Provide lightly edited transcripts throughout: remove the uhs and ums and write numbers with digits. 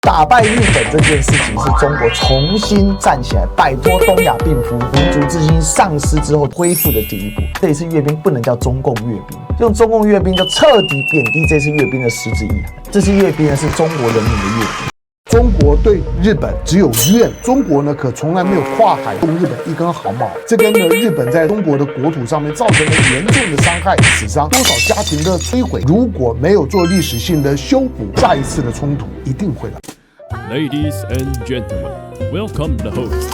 打败日本这件事情是中国重新站起来摆脱东亚病夫、民族自信丧失之后恢复的第一步。这一次阅兵不能叫中共阅兵，用中共阅兵就彻底贬低这次阅兵的实质意涵。这次阅兵呢是中国人民的阅兵。中国对日本只有怨，中国呢可从来没有跨海动日本一根毫毛。这跟呢日本在中国的国土上面造成了严重的伤害、死伤，多少家庭的摧毁。如果没有做历史性的修补，下一次的冲突一定会来。Ladies and gentlemen, welcome the host.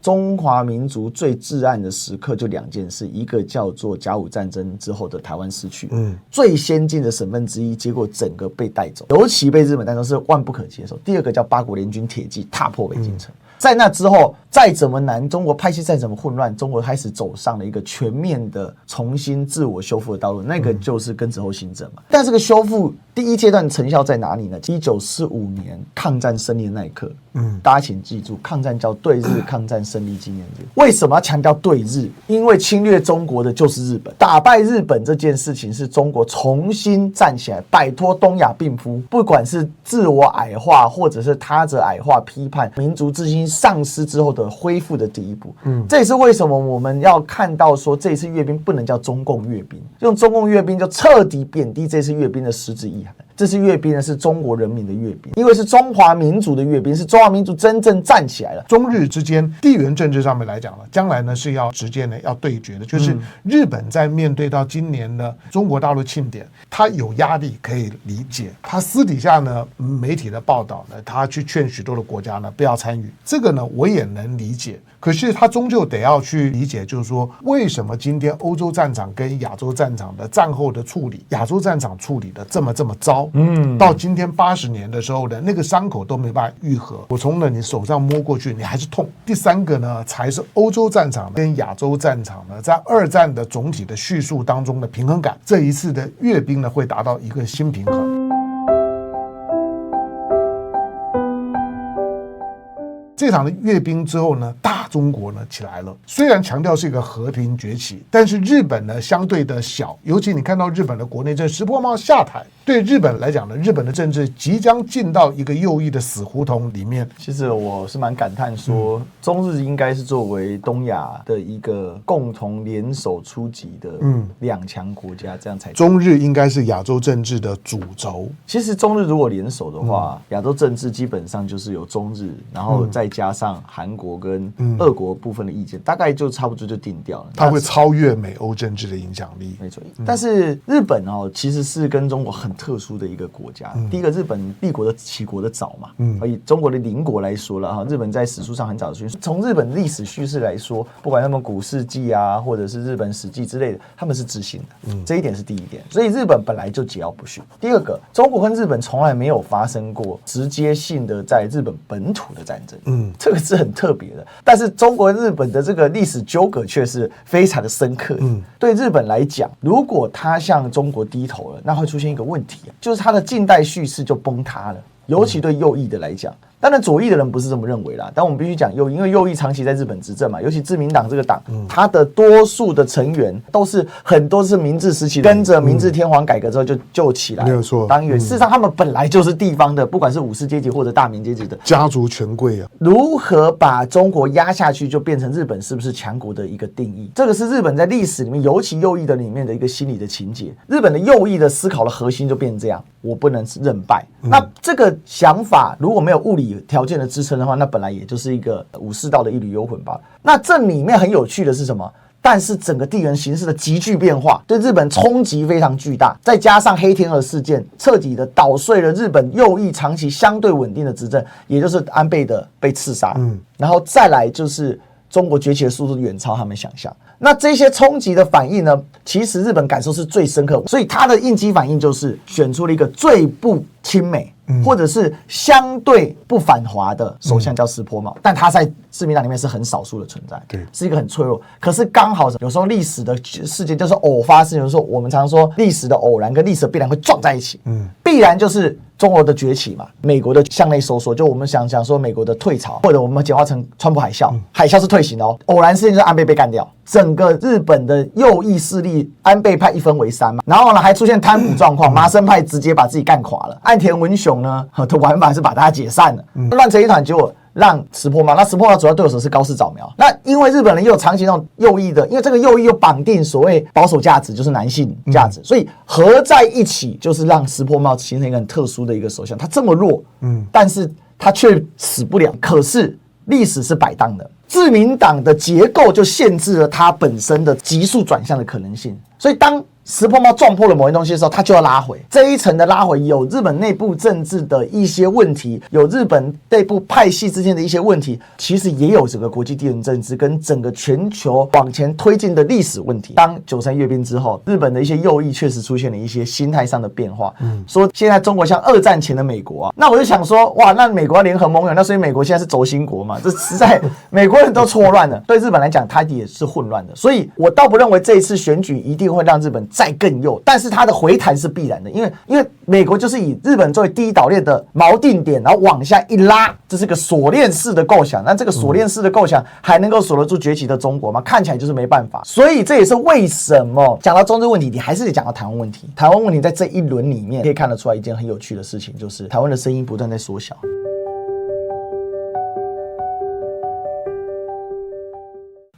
中华民族最至暗的时刻就两件事，一个叫做甲午战争之后的台湾失去，最先进的省份之一，结果整个被带走，尤其被日本带走是万不可接受。第二个叫八国联军铁骑踏破北京城。在那之后，再怎么难，中国派系再怎么混乱，中国开始走上了一个全面的重新自我修复的道路，那个就是庚子后新政嘛。但这个修复第一阶段成效在哪里呢？1945年抗战胜利的那一刻，大家请记住，抗战叫对日抗战胜利纪念日。为什么要强调对日？因为侵略中国的就是日本，打败日本这件事情是中国重新站起来摆脱东亚病夫，不管是自我矮化或者是他者矮化批判，民族自信丧失之后的恢复的第一步。这也是为什么我们要看到说这一次阅兵不能叫中共阅兵，用中共阅兵就彻底贬低这次阅兵的实质意涵。这次阅兵呢是中国人民的阅兵，因为是中华民族的阅兵，是中华民族真正站起来了。中日之间地缘政治上面来讲呢，将来呢是要直接呢要对决的，就是日本在面对到今年的中国大陆庆典，他有压力可以理解，他私底下呢媒体的报道呢，他去劝许多的国家呢不要参与，这个呢我也能理解。可是他终究得要去理解，就是说为什么今天欧洲战场跟亚洲战场的战后的处理，亚洲战场处理的这么糟，到今天80年的时候呢，那个伤口都没办法愈合，我从了你手上摸过去，你还是痛。第三个呢，才是欧洲战场跟亚洲战场呢，在二战的总体的叙述当中的平衡感，这一次的阅兵呢，会达到一个新平衡。这场的阅兵之后呢，大中国呢起来了。虽然强调是一个和平崛起，但是日本呢相对的小，尤其你看到日本的国内政，石破茂下台，对日本来讲呢，日本的政治即将进到一个右翼的死胡同里面。其实我是蛮感叹说，中日应该是作为东亚的一个共同联手出击的两强国家，这样才中日应该是亚洲政治的主轴。其实中日如果联手的话，亚洲政治基本上就是有中日，然后再加上韩国跟俄国部分的意见，大概就差不多就定掉了。它会超越美欧政治的影响力，没错。但是日本其实是跟中国很特殊的一个国家。第一个，日本立国的起国的早嘛，以中国的邻国来说了日本在史书上很早的叙述。从日本历史叙事来说，不管他们古事记啊，或者是日本史记之类的，他们是知信的，这一点是第一点。所以日本本来就桀骜不驯。第二个，中国跟日本从来没有发生过直接性的在日本本土的战争，这个是很特别的。但是中国日本的这个历史纠葛却是非常的深刻的。对日本来讲，如果他向中国低头了，那会出现一个问题，就是他的近代叙事就崩塌了。尤其对右翼的来讲，当然左翼的人不是这么认为啦，但我们必须讲右翼，因为右翼长期在日本执政嘛，尤其自民党这个党，它的多数的成员都是很多是明治时期跟着明治天皇改革之后就起来，没有错。当然，事实上他们本来就是地方的，不管是武士阶级或者大名阶级的家族权贵啊。如何把中国压下去，就变成日本是不是强国的一个定义。这个是日本在历史里面，尤其右翼的里面的一个心理的情节。日本的右翼的思考的核心就变成这样：我不能认败。那这个想法如果没有物理条件的支撑的话，那本来也就是一个武士道的一缕幽魂吧。那这里面很有趣的是什么？但是整个地缘形势的急剧变化对日本冲击非常巨大，再加上黑天鹅事件彻底的捣碎了日本右翼长期相对稳定的执政，也就是安倍的被刺杀，然后再来就是中国崛起的速度远超他们想象。那这些冲击的反应呢，其实日本感受是最深刻，所以他的应激反应就是选出了一个最不亲美或者是相对不反华的首相，叫石破茂，但他在自民党里面是很少数的存在，对，是一个很脆弱。可是刚好有时候历史的事件就是偶发事件，有时候我们常说历史的偶然跟历史的必然会撞在一起，必然就是中国的崛起嘛，美国的向内收缩，就我们想说美国的退潮，或者我们简化成川普海啸，海啸是退行哦。偶然事件就是安倍被干掉，整个日本的右翼势力安倍派一分为三嘛，然后呢还出现贪腐状况，麻生派直接把自己干垮了，岸田文雄呢的玩法是把大家解散了，乱成一团，结果让石破茂，那石破茂主要对手是高市早苗。那因为日本人又有长期那种右翼的，因为这个右翼又绑定所谓保守价值，就是男性价值，所以合在一起就是让石破茂形成一个很特殊的一个首相。他这么弱，但是他却死不了。可是历史是摆荡的，自民党的结构就限制了他本身的急速转向的可能性。所以当石破茂撞破了某些东西的时候，他就要拉回。这一层的拉回，有日本内部政治的一些问题，有日本内部派系之间的一些问题，其实也有整个国际地缘政治跟整个全球往前推进的历史问题。当93阅兵之后，日本的一些右翼确实出现了一些心态上的变化，说现在中国像二战前的美国啊，那我就想说，哇，那美国要联合盟友，那所以美国现在是轴心国嘛？这实在美国人都错乱了，对日本来讲，它也是混乱的。所以我倒不认为这一次选举一定会让日本再更右，但是它的回弹是必然的，因为美国就是以日本作为第一岛链的锚定点，然后往下一拉，这是个锁链式的构想。那这个锁链式的构想还能够锁得住崛起的中国吗？看起来就是没办法。所以这也是为什么讲到中日问题，你还是得讲到台湾问题。台湾问题在这一轮里面可以看得出来一件很有趣的事情，就是台湾的声音不断在缩小。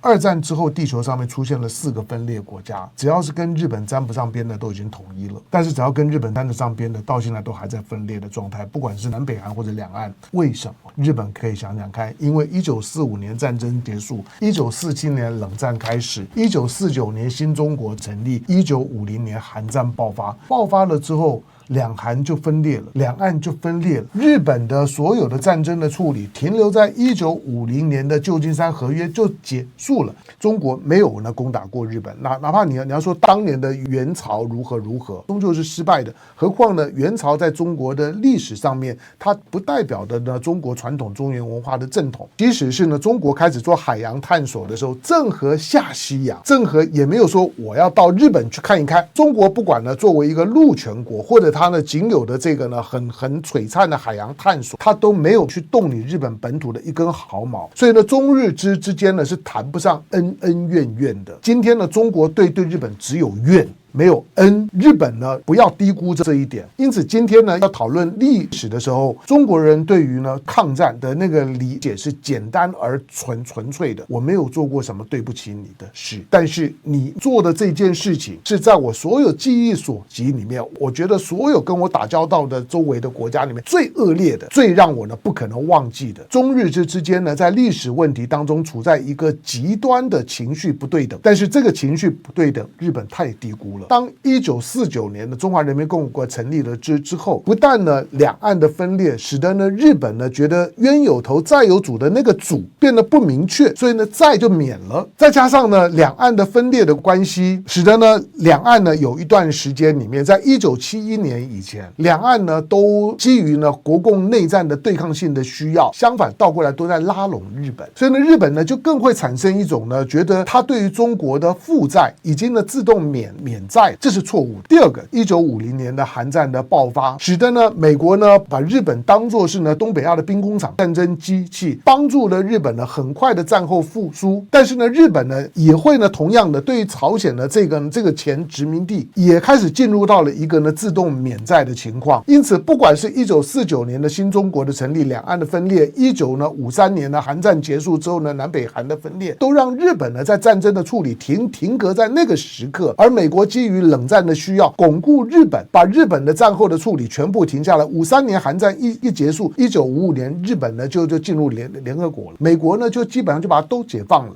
二战之后，地球上面出现了4个分裂国家，只要是跟日本沾不上边的都已经统一了，但是只要跟日本沾得上边的，到现在都还在分裂的状态，不管是南北韩或者两岸。为什么？日本可以想想看，因为1945年战争结束，1947年冷战开始，1949年新中国成立，1950年韩战爆发了之后，两韩就分裂了，两岸就分裂了。日本的所有的战争的处理停留在1950年的旧金山合约就结束了。中国没有呢攻打过日本，哪怕你要说当年的元朝如何，终究是失败的。何况呢，元朝在中国的历史上面，它不代表的呢中国传统中原文化的正统。即使是呢中国开始做海洋探索的时候，郑和下西洋，郑和也没有说我要到日本去看一看。中国不管呢作为一个陆权国，或者它呢仅有的这个呢很璀璨的海洋探索，它都没有去动你日本本土的一根毫毛。所以呢中日之间呢是谈不上恩恩怨怨的。今天呢中国对日本只有怨，没有恩。日本呢不要低估这一点。因此今天呢要讨论历史的时候，中国人对于呢抗战的那个理解是简单而纯粹的。我没有做过什么对不起你的事，但是你做的这件事情是在我所有记忆所及里面，我觉得所有跟我打交道的周围的国家里面最恶劣的，最让我呢不可能忘记的。中日之间呢在历史问题当中处在一个极端的情绪不对等，但是这个情绪不对等日本太低估了。当1949年的中华人民共和国成立了之后，不但呢两岸的分裂使得呢日本呢觉得冤有头债有主的那个主变得不明确，所以呢债就免了。再加上呢两岸的分裂的关系，使得呢两岸呢有一段时间里面，在1971年以前，两岸呢都基于呢国共内战的对抗性的需要，相反倒过来都在拉拢日本。所以呢日本呢就更会产生一种呢觉得他对于中国的负债已经呢自动免债，这是错误的。第二个，1950年的韩战的爆发，使得呢美国呢把日本当作是呢东北亚的兵工厂、战争机器，帮助了日本呢很快的战后复苏。但是呢日本呢也会呢同样的对于朝鲜的这个前殖民地也开始进入到了一个呢自动免债的情况。因此不管是1949年的新中国的成立，两岸的分裂，1953年的韩战结束之后呢南北韩的分裂，都让日本呢在战争的处理停格在那个时刻。而美国基于冷战的需要巩固日本，把日本的战后的处理全部停下来。53年韩战一结束，1955年日本呢就进入联合国了，美国呢就基本上就把它都解放了。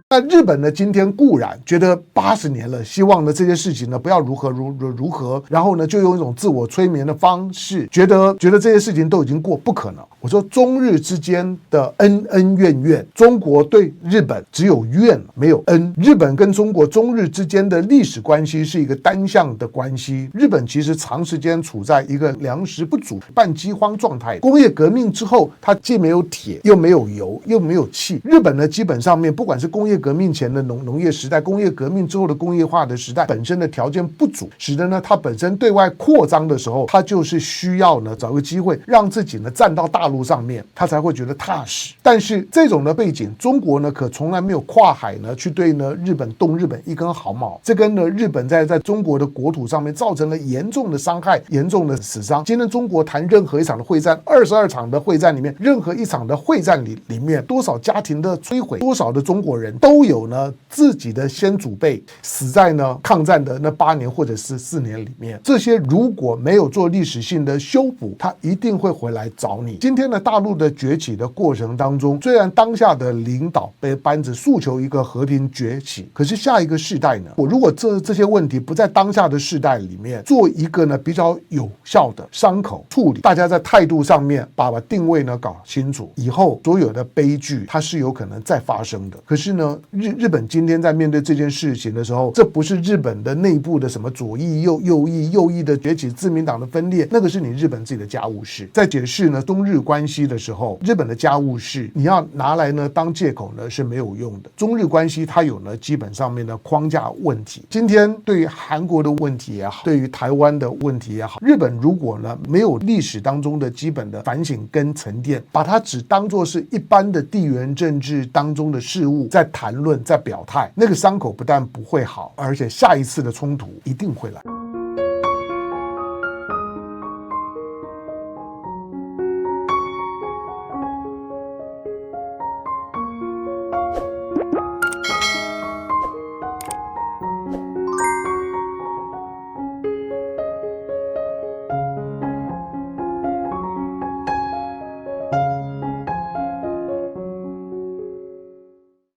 那日本呢今天固然觉得80年了，希望呢这些事情呢不要如何，然后呢就用一种自我催眠的方式，觉得这些事情都已经过，不可能。我说中日之间的恩恩怨怨，中国对日本只有怨没有恩。日本跟中日之间的历史关系是一个单向的关系。日本其实长时间处在一个粮食不足、半饥荒状态。工业革命之后，它既没有铁，又没有油，又没有气。日本呢基本上面不管是工业业革命前的农业时代，工业革命之后的工业化的时代本身的条件不足，使得呢它本身对外扩张的时候，它就是需要呢找个机会让自己呢站到大陆上面，它才会觉得踏实。但是这种的背景，中国呢可从来没有跨海呢去对呢日本动日本一根毫毛，这跟呢日本在中国的国土上面造成了严重的伤害，严重的死伤。今天中国谈任何一场的会战，22场的会战里面，任何一场的会战里面，多少家庭的摧毁，多少的中国人都有呢自己的先祖辈死在呢抗战的那8年或者是4年里面。这些如果没有做历史性的修补，他一定会回来找你。今天的大陆的崛起的过程当中，虽然当下的领导被班子诉求一个和平崛起，可是下一个世代呢，我如果这些问题不在当下的世代里面做一个呢比较有效的伤口处理，大家在态度上面把定位呢搞清楚，以后所有的悲剧它是有可能再发生的。可是呢日本今天在面对这件事情的时候，这不是日本的内部的什么左翼右翼的崛起，自民党的分裂，那个是你日本自己的家务事。在解释呢中日关系的时候，日本的家务事你要拿来呢当借口呢是没有用的。中日关系它有呢基本上面的框架问题，今天对于韩国的问题也好，对于台湾的问题也好，日本如果呢没有历史当中的基本的反省跟沉淀，把它只当作是一般的地缘政治当中的事物在谈论在表态，那个伤口不但不会好，而且下一次的冲突一定会来。